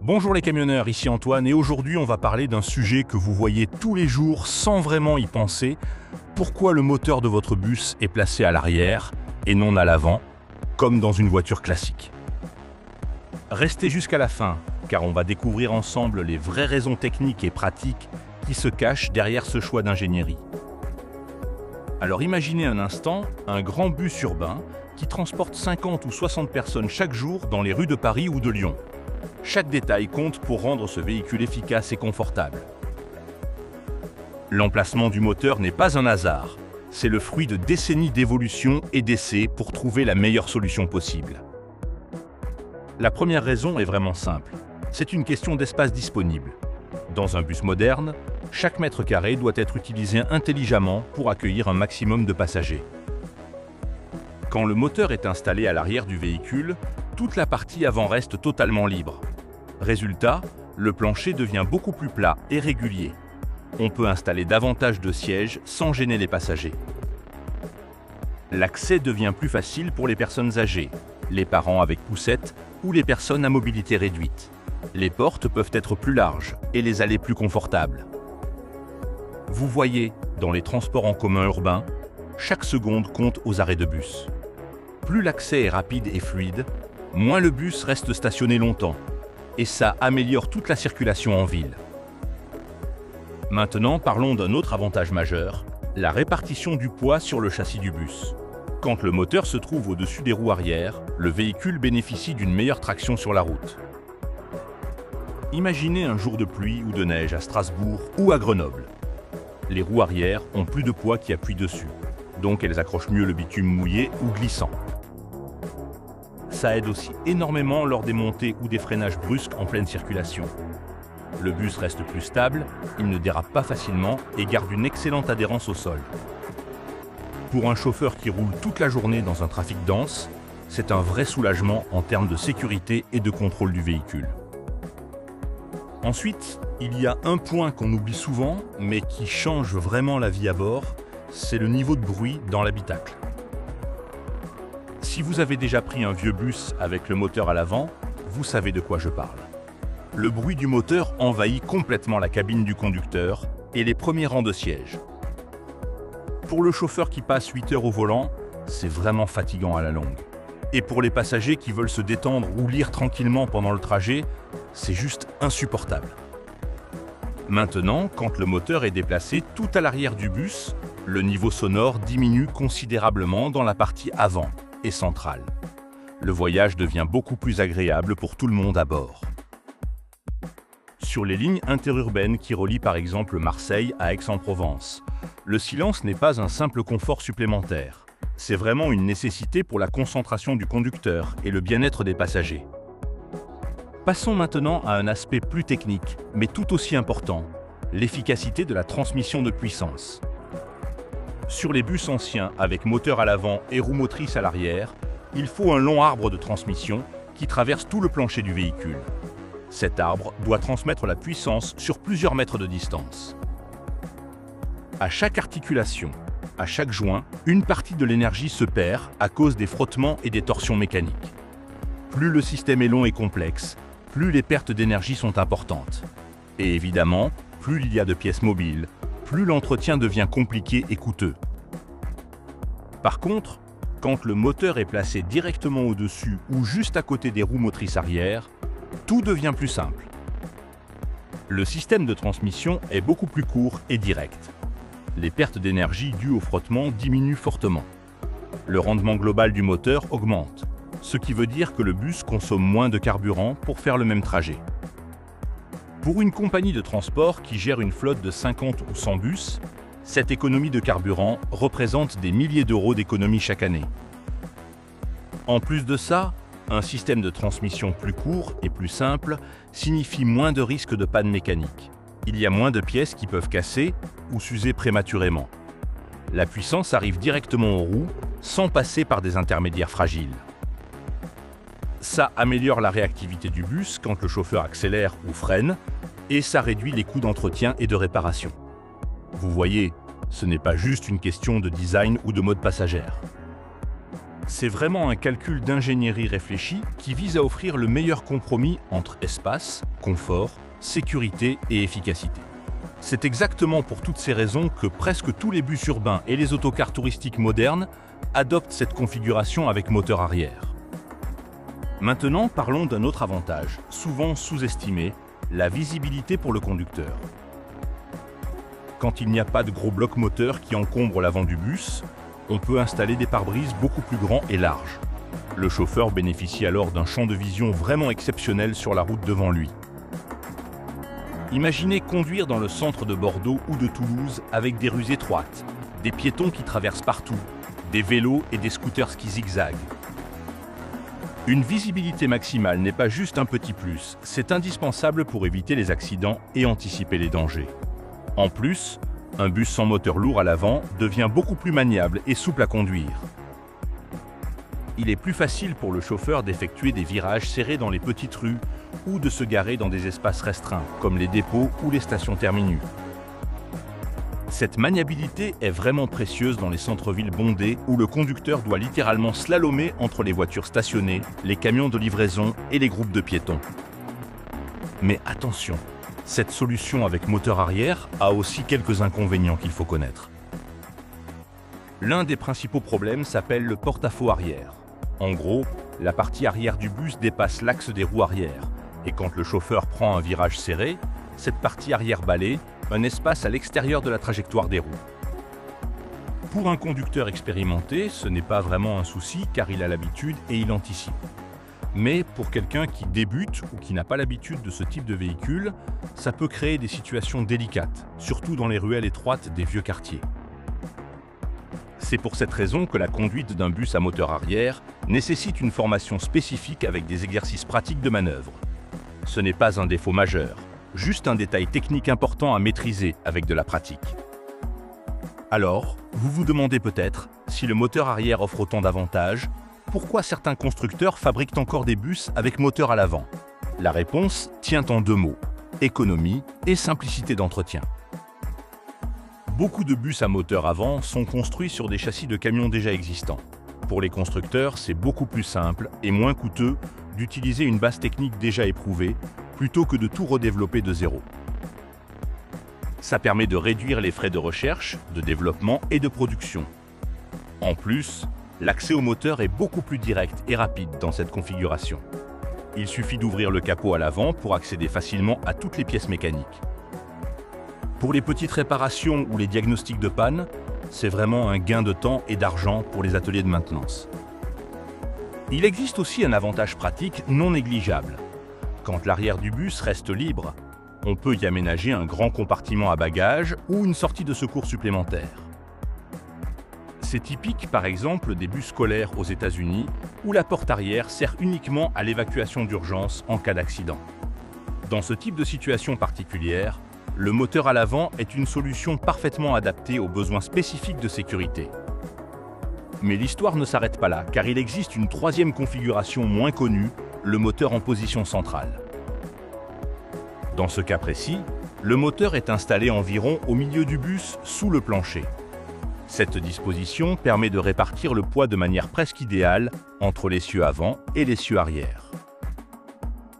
Bonjour les camionneurs, ici Antoine et aujourd'hui on va parler d'un sujet que vous voyez tous les jours sans vraiment y penser. Pourquoi le moteur de votre bus est placé à l'arrière et non à l'avant, comme dans une voiture classique? Restez jusqu'à la fin, car on va découvrir ensemble les vraies raisons techniques et pratiques qui se cachent derrière ce choix d'ingénierie. Alors imaginez un instant un grand bus urbain qui transporte 50 ou 60 personnes chaque jour dans les rues de Paris ou de Lyon. Chaque détail compte pour rendre ce véhicule efficace et confortable. L'emplacement du moteur n'est pas un hasard. C'est le fruit de décennies d'évolution et d'essais pour trouver la meilleure solution possible. La première raison est vraiment simple. C'est une question d'espace disponible. Dans un bus moderne, chaque mètre carré doit être utilisé intelligemment pour accueillir un maximum de passagers. Quand le moteur est installé à l'arrière du véhicule, toute la partie avant reste totalement libre. Résultat, le plancher devient beaucoup plus plat et régulier. On peut installer davantage de sièges sans gêner les passagers. L'accès devient plus facile pour les personnes âgées, les parents avec poussette ou les personnes à mobilité réduite. Les portes peuvent être plus larges et les allées plus confortables. Vous voyez, dans les transports en commun urbains, chaque seconde compte aux arrêts de bus. Plus l'accès est rapide et fluide, moins le bus reste stationné longtemps, et ça améliore toute la circulation en ville. Maintenant, parlons d'un autre avantage majeur, la répartition du poids sur le châssis du bus. Quand le moteur se trouve au-dessus des roues arrière, le véhicule bénéficie d'une meilleure traction sur la route. Imaginez un jour de pluie ou de neige à Strasbourg ou à Grenoble. Les roues arrière ont plus de poids qui appuie dessus, donc elles accrochent mieux le bitume mouillé ou glissant. Ça aide aussi énormément lors des montées ou des freinages brusques en pleine circulation. Le bus reste plus stable, il ne dérape pas facilement et garde une excellente adhérence au sol. Pour un chauffeur qui roule toute la journée dans un trafic dense, c'est un vrai soulagement en termes de sécurité et de contrôle du véhicule. Ensuite, il y a un point qu'on oublie souvent, mais qui change vraiment la vie à bord, c'est le niveau de bruit dans l'habitacle. Si vous avez déjà pris un vieux bus avec le moteur à l'avant, vous savez de quoi je parle. Le bruit du moteur envahit complètement la cabine du conducteur et les premiers rangs de sièges. Pour le chauffeur qui passe 8 heures au volant, c'est vraiment fatigant à la longue. Et pour les passagers qui veulent se détendre ou lire tranquillement pendant le trajet, c'est juste insupportable. Maintenant, quand le moteur est déplacé tout à l'arrière du bus, le niveau sonore diminue considérablement dans la partie avant et centrale. Le voyage devient beaucoup plus agréable pour tout le monde à bord. Sur les lignes interurbaines qui relient par exemple Marseille à Aix-en-Provence, le silence n'est pas un simple confort supplémentaire. C'est vraiment une nécessité pour la concentration du conducteur et le bien-être des passagers. Passons maintenant à un aspect plus technique, mais tout aussi important, l'efficacité de la transmission de puissance. Sur les bus anciens avec moteur à l'avant et roue motrice à l'arrière, il faut un long arbre de transmission qui traverse tout le plancher du véhicule. Cet arbre doit transmettre la puissance sur plusieurs mètres de distance. À chaque articulation, à chaque joint, une partie de l'énergie se perd à cause des frottements et des torsions mécaniques. Plus le système est long et complexe, plus les pertes d'énergie sont importantes. Et évidemment, plus il y a de pièces mobiles, plus l'entretien devient compliqué et coûteux. Par contre, quand le moteur est placé directement au-dessus ou juste à côté des roues motrices arrière, tout devient plus simple. Le système de transmission est beaucoup plus court et direct. Les pertes d'énergie dues au frottement diminuent fortement. Le rendement global du moteur augmente, ce qui veut dire que le bus consomme moins de carburant pour faire le même trajet. Pour une compagnie de transport qui gère une flotte de 50 ou 100 bus, cette économie de carburant représente des milliers d'euros d'économie chaque année. En plus de ça, un système de transmission plus court et plus simple signifie moins de risques de panne mécanique. Il y a moins de pièces qui peuvent casser ou s'user prématurément. La puissance arrive directement aux roues sans passer par des intermédiaires fragiles. Ça améliore la réactivité du bus quand le chauffeur accélère ou freine, et ça réduit les coûts d'entretien et de réparation. Vous voyez, ce n'est pas juste une question de design ou de mode passagère. C'est vraiment un calcul d'ingénierie réfléchi qui vise à offrir le meilleur compromis entre espace, confort, sécurité et efficacité. C'est exactement pour toutes ces raisons que presque tous les bus urbains et les autocars touristiques modernes adoptent cette configuration avec moteur arrière. Maintenant, parlons d'un autre avantage, souvent sous-estimé, la visibilité pour le conducteur. Quand il n'y a pas de gros blocs moteurs qui encombrent l'avant du bus, on peut installer des pare-brises beaucoup plus grands et larges. Le chauffeur bénéficie alors d'un champ de vision vraiment exceptionnel sur la route devant lui. Imaginez conduire dans le centre de Bordeaux ou de Toulouse avec des rues étroites, des piétons qui traversent partout, des vélos et des scooters qui zigzaguent. Une visibilité maximale n'est pas juste un petit plus, c'est indispensable pour éviter les accidents et anticiper les dangers. En plus, un bus sans moteur lourd à l'avant devient beaucoup plus maniable et souple à conduire. Il est plus facile pour le chauffeur d'effectuer des virages serrés dans les petites rues ou de se garer dans des espaces restreints, comme les dépôts ou les stations terminus. Cette maniabilité est vraiment précieuse dans les centres-villes bondés où le conducteur doit littéralement slalomer entre les voitures stationnées, les camions de livraison et les groupes de piétons. Mais attention, cette solution avec moteur arrière a aussi quelques inconvénients qu'il faut connaître. L'un des principaux problèmes s'appelle le porte-à-faux arrière. En gros, la partie arrière du bus dépasse l'axe des roues arrière, et quand le chauffeur prend un virage serré, cette partie arrière balaie un espace à l'extérieur de la trajectoire des roues. Pour un conducteur expérimenté, ce n'est pas vraiment un souci car il a l'habitude et il anticipe. Mais pour quelqu'un qui débute ou qui n'a pas l'habitude de ce type de véhicule, ça peut créer des situations délicates, surtout dans les ruelles étroites des vieux quartiers. C'est pour cette raison que la conduite d'un bus à moteur arrière nécessite une formation spécifique avec des exercices pratiques de manœuvre. Ce n'est pas un défaut majeur, juste un détail technique important à maîtriser avec de la pratique. Alors, vous vous demandez peut-être, si le moteur arrière offre autant d'avantages, pourquoi certains constructeurs fabriquent encore des bus avec moteur à l'avant? La réponse tient en deux mots, économie et simplicité d'entretien. Beaucoup de bus à moteur avant sont construits sur des châssis de camions déjà existants. Pour les constructeurs, c'est beaucoup plus simple et moins coûteux d'utiliser une base technique déjà éprouvée plutôt que de tout redévelopper de zéro. Ça permet de réduire les frais de recherche, de développement et de production. En plus, l'accès au moteur est beaucoup plus direct et rapide dans cette configuration. Il suffit d'ouvrir le capot à l'avant pour accéder facilement à toutes les pièces mécaniques. Pour les petites réparations ou les diagnostics de panne, c'est vraiment un gain de temps et d'argent pour les ateliers de maintenance. Il existe aussi un avantage pratique non négligeable. Quand l'arrière du bus reste libre, on peut y aménager un grand compartiment à bagages ou une sortie de secours supplémentaire. C'est typique par exemple des bus scolaires aux États-Unis où la porte arrière sert uniquement à l'évacuation d'urgence en cas d'accident. Dans ce type de situation particulière, le moteur à l'avant est une solution parfaitement adaptée aux besoins spécifiques de sécurité. Mais l'histoire ne s'arrête pas là, car il existe une troisième configuration moins connue, le moteur en position centrale. Dans ce cas précis, le moteur est installé environ au milieu du bus, sous le plancher. Cette disposition permet de répartir le poids de manière presque idéale entre l'essieu avant et l'essieu arrière.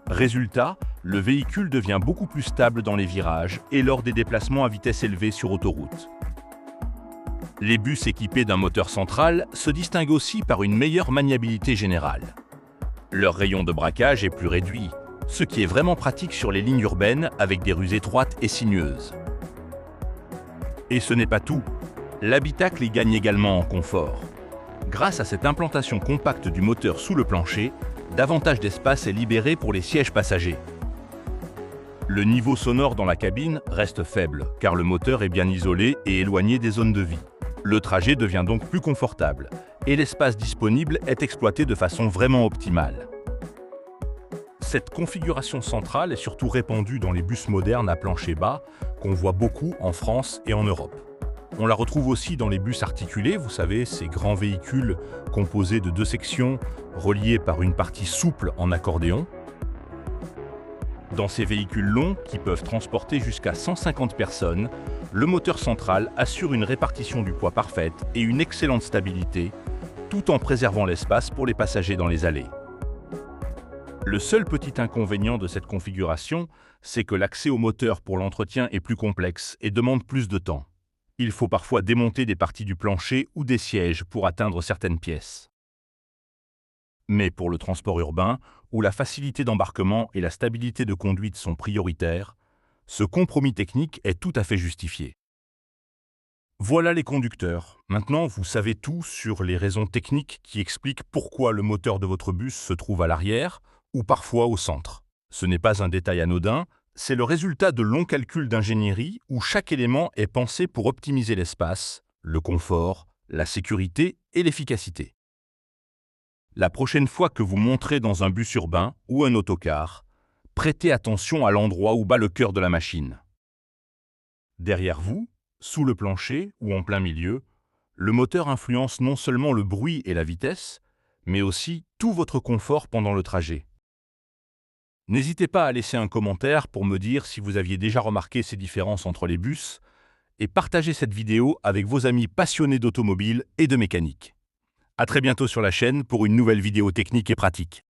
Résultat, le véhicule devient beaucoup plus stable dans les virages et lors des déplacements à vitesse élevée sur autoroute. Les bus équipés d'un moteur central se distinguent aussi par une meilleure maniabilité générale. Leur rayon de braquage est plus réduit, ce qui est vraiment pratique sur les lignes urbaines avec des rues étroites et sinueuses. Et ce n'est pas tout. L'habitacle y gagne également en confort. Grâce à cette implantation compacte du moteur sous le plancher, davantage d'espace est libéré pour les sièges passagers. Le niveau sonore dans la cabine reste faible, car le moteur est bien isolé et éloigné des zones de vie. Le trajet devient donc plus confortable, et l'espace disponible est exploité de façon vraiment optimale. Cette configuration centrale est surtout répandue dans les bus modernes à plancher bas, qu'on voit beaucoup en France et en Europe. On la retrouve aussi dans les bus articulés, vous savez, ces grands véhicules composés de deux sections, reliées par une partie souple en accordéon. Dans ces véhicules longs, qui peuvent transporter jusqu'à 150 personnes, le moteur central assure une répartition du poids parfaite et une excellente stabilité, tout en préservant l'espace pour les passagers dans les allées. Le seul petit inconvénient de cette configuration, c'est que l'accès au moteur pour l'entretien est plus complexe et demande plus de temps. Il faut parfois démonter des parties du plancher ou des sièges pour atteindre certaines pièces. Mais pour le transport urbain, où la facilité d'embarquement et la stabilité de conduite sont prioritaires, ce compromis technique est tout à fait justifié. Voilà les conducteurs. Maintenant, vous savez tout sur les raisons techniques qui expliquent pourquoi le moteur de votre bus se trouve à l'arrière ou parfois au centre. Ce n'est pas un détail anodin, c'est le résultat de longs calculs d'ingénierie où chaque élément est pensé pour optimiser l'espace, le confort, la sécurité et l'efficacité. La prochaine fois que vous monterez dans un bus urbain ou un autocar, prêtez attention à l'endroit où bat le cœur de la machine. Derrière vous, sous le plancher ou en plein milieu, le moteur influence non seulement le bruit et la vitesse, mais aussi tout votre confort pendant le trajet. N'hésitez pas à laisser un commentaire pour me dire si vous aviez déjà remarqué ces différences entre les bus et partagez cette vidéo avec vos amis passionnés d'automobile et de mécanique. À très bientôt sur la chaîne pour une nouvelle vidéo technique et pratique.